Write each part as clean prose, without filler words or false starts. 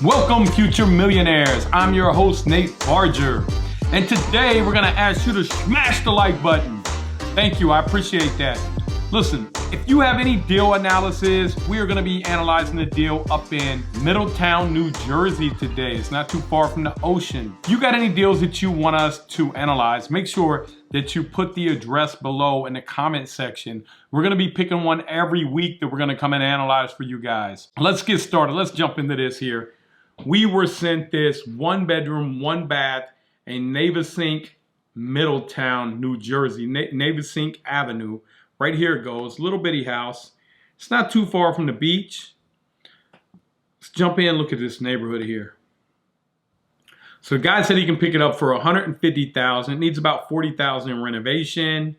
Welcome, future millionaires. I'm your host, Nate Barger. And today we're gonna ask you to smash the like button. Thank you, I appreciate that. Listen, if you have any deal analysis, we are gonna be analyzing the deal up in Middletown, New Jersey today. It's not too far from the ocean. If you got any deals that you want us to analyze, make sure that you put the address below in the comment section. We're gonna be picking one every week that we're gonna come and analyze for you guys. Let's get started, let's jump into this here. We were sent this 1 bedroom, 1 bath in Navesink, Middletown, New Jersey, Navesink Avenue. Right here it goes, little bitty house. It's not too far from the beach. Let's jump in, look at this neighborhood here. So the guy said he can pick it up for $150,000. It needs about $40,000 in renovation.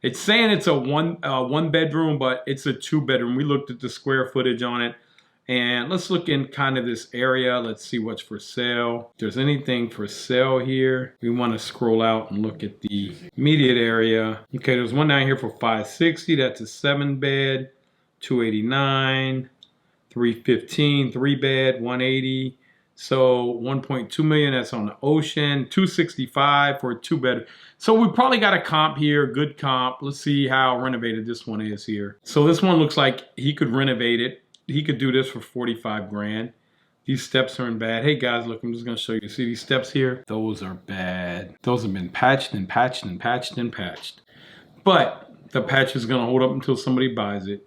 It's saying it's a one bedroom, but it's a 2 bedroom. We looked at the square footage on it. And let's look in kind of this area. Let's see what's for sale. If there's anything for sale here, we want to scroll out and look at the immediate area. Okay, there's one down here for $560. That's a 7 bed, $289, $315, 3 bed, $180. So $1.2 million. That's on the ocean. $265 for a 2 bed. So we probably got a comp here, good comp. Let's see how renovated this one is here. So this one looks like he could renovate it. He could do this for 45 grand. These steps aren't bad. Hey guys, look, I'm just gonna show you. See these steps here? Those are bad. Those have been patched and patched and patched and patched. But the patch is gonna hold up until somebody buys it.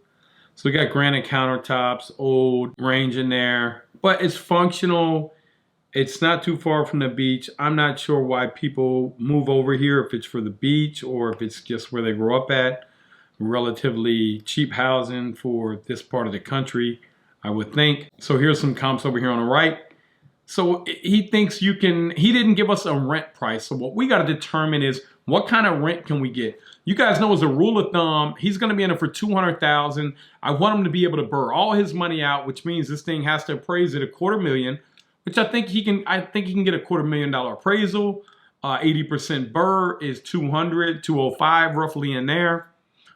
So we got granite countertops, old range in there, but it's functional. It's not too far from the beach. I'm not sure why people move over here, if it's for the beach or if it's just where they grew up at. Relatively cheap housing for this part of the country, I would think. So here's some comps over here on the right. So he thinks you can, he didn't give us a rent price. So what we got to determine is what kind of rent can we get? You guys know as a rule of thumb, he's going to be in it for $200,000. I want him to be able to BRRRR all his money out, which means this thing has to appraise at $250,000, which I think he can get a $250,000 appraisal. 80% BRRRR is 200, 205 roughly in there.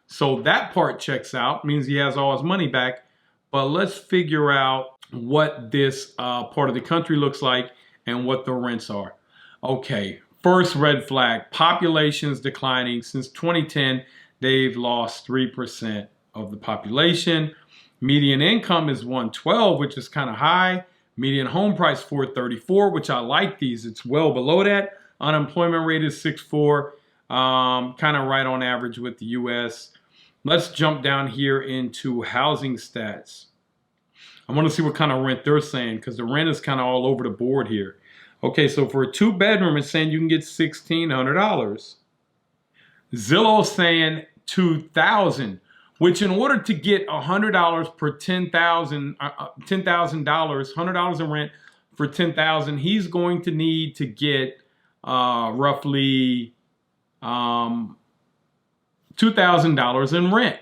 So that part checks out, means he has all his money back. But let's figure out what this part of the country looks like and what the rents are. Okay, first red flag, population's declining. Since 2010, they've lost 3% of the population. Median income is 112, which is kind of high. Median home price 434, which I like these. It's well below that. Unemployment rate is 6.4, kind of right on average with the US. Let's jump down here into housing stats. I want to see what kind of rent they're saying because the rent is kind of all over the board here. Okay, so for a 2 bedroom, it's saying you can get $1,600. Zillow's saying $2,000, which in order to get $100 per $10,000, $100 in rent for $10,000, he's going to need to get roughly $2,000 in rent.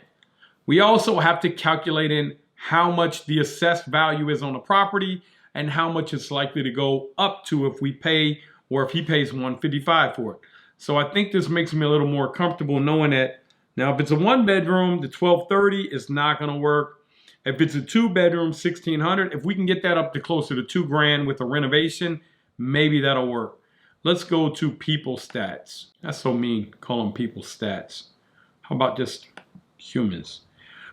We also have to calculate in how much the assessed value is on the property and how much it's likely to go up to if we pay or if he pays $155 for it. So I think this makes me a little more comfortable knowing that now if it's a 1 bedroom, the $1,230 is not going to work. If it's a 2 bedroom, $1,600, if we can get that up to closer to $2 grand with a renovation, maybe that'll work. Let's go to people stats. That's so mean, call them people stats. How about just humans?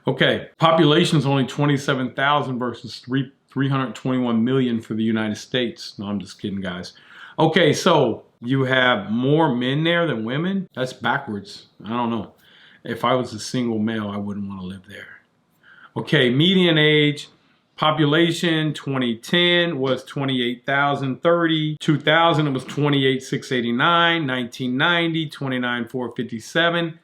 Okay, population is only 27,000 versus 321 million for the United States. No, I'm just kidding, guys. Okay, so you have more men there than women? That's backwards. I don't know. If I was a single male, I wouldn't want to live there. Okay, median age, population 2010 was 28,030. 2000 it was 28,689. 1990, 29,457.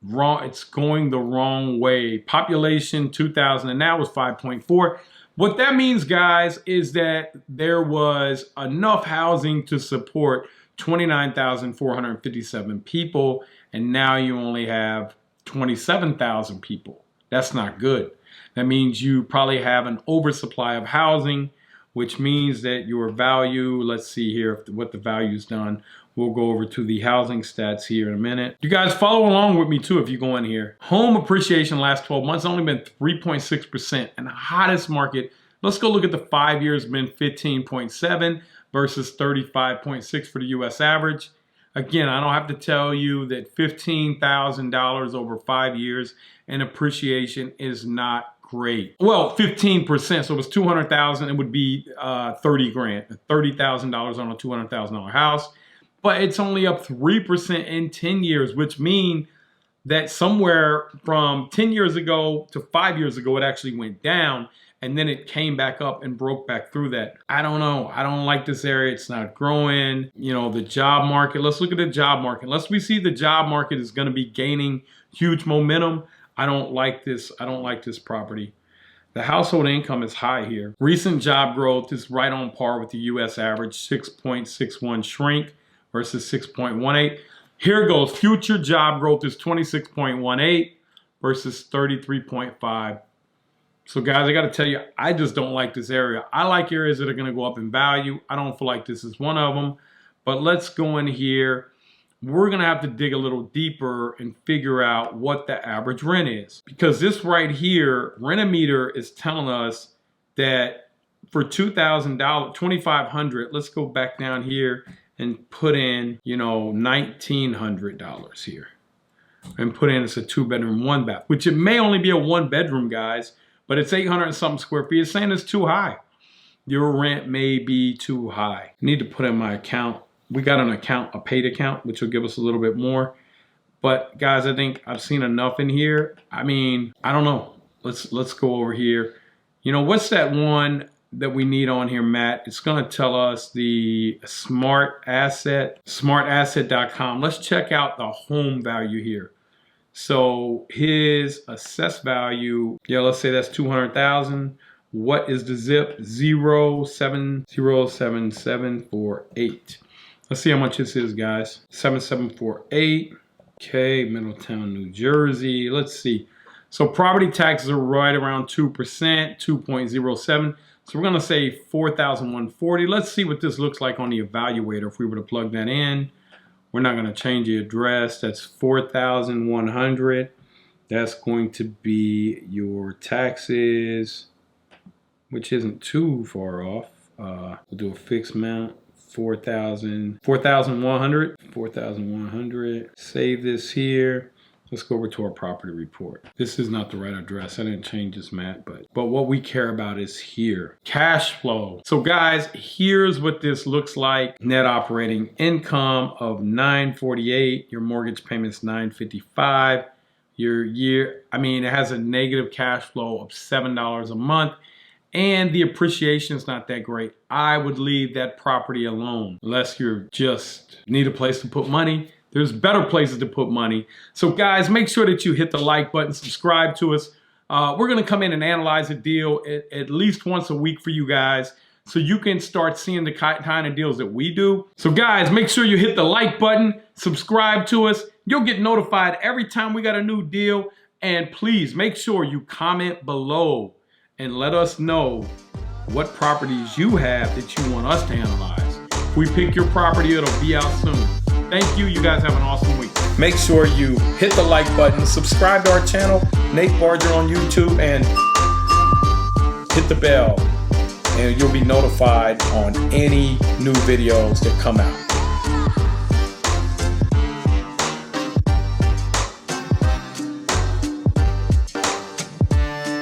Wrong, it's going the wrong way. Population 2000 and now was 5.4. What that means, guys, is that there was enough housing to support 29,457 people, and now you only have 27,000 people. That's not good. That means you probably have an oversupply of housing, which means that your value, let's see here what the value's done. We'll go over to the housing stats here in a minute. You guys follow along with me too if you go in here. Home appreciation last 12 months only been 3.6%, and the hottest market Let's go look at the 5 years, been 15.7 versus 35.6 for the US average. Again, I don't have to tell you that $15,000 over 5 years in appreciation is not great. Well, 15%, so it was 200,000, it would be 30 grand, $30,000 on a $200,000 house. But it's only up 3% in 10 years, which means that somewhere from 10 years ago to 5 years ago, it actually went down. And then it came back up and broke back through that. I don't know. I don't like this area. It's not growing. You know, the job market. Let's look at the job market. Unless we see the job market is going to be gaining huge momentum, I don't like this. I don't like this property. The household income is high here. Recent job growth is right on par with the U.S. average, 6.61 shrink versus 6.18. Here goes. Future job growth is 26.18 versus 33.5. So guys, I got to tell you, I just don't like this area. I like areas that are going to go up in value. I don't feel like this is one of them. But let's go in here. We're going to have to dig a little deeper and figure out what the average rent is. Because this right here, Rent-A-Meter is telling us that for $2,000, $2,500, let's go back down here and put in, you know, $1,900 here. And put in, it's a 2-bedroom, 1-bath, which it may only be a 1-bedroom, guys. But it's 800 and something square feet. It's saying it's too high. Your rent may be too high. I need to put in my account. We got an account, a paid account, which will give us a little bit more. But guys, I think I've seen enough in here. I mean, I don't know. Let's go over here. You know, what's that one that we need on here, Matt? It's going to tell us the smart asset, smartasset.com. Let's check out the home value here. So his assessed value, yeah, let's say that's 200,000. What is the zip? 0707748. Let's see how much this is, guys. 7748. Okay, Middletown, New Jersey. Let's see. So property taxes are right around 2%, 2.07. So we're gonna say 4,140. Let's see what this looks like on the evaluator if we were to plug that in. We're not going to change the address. That's 4,100. That's going to be your taxes, which isn't too far off. We'll do a fixed amount, 4,100. Save this here. Let's go over to our property report. This is not the right address. I didn't change this, Matt, but what we care about is here. Cash flow. So guys, here's what this looks like. Net operating income of $948. Your mortgage payment's $955. Your year, I mean, it has a negative cash flow of $7 a month. And the appreciation is not that great. I would leave that property alone unless you just need a place to put money. There's better places to put money. So guys, make sure that you hit the like button, subscribe to us. We're gonna come in and analyze a deal at least once a week for you guys so you can start seeing the kind of deals that we do. So guys, make sure you hit the like button, subscribe to us. You'll get notified every time we got a new deal. And please make sure you comment below and let us know what properties you have that you want us to analyze. If we pick your property, it'll be out soon. Thank you. You guys have an awesome week. Make sure you hit the like button, subscribe to our channel, Nate Barger on YouTube, and hit the bell, and you'll be notified on any new videos that come out.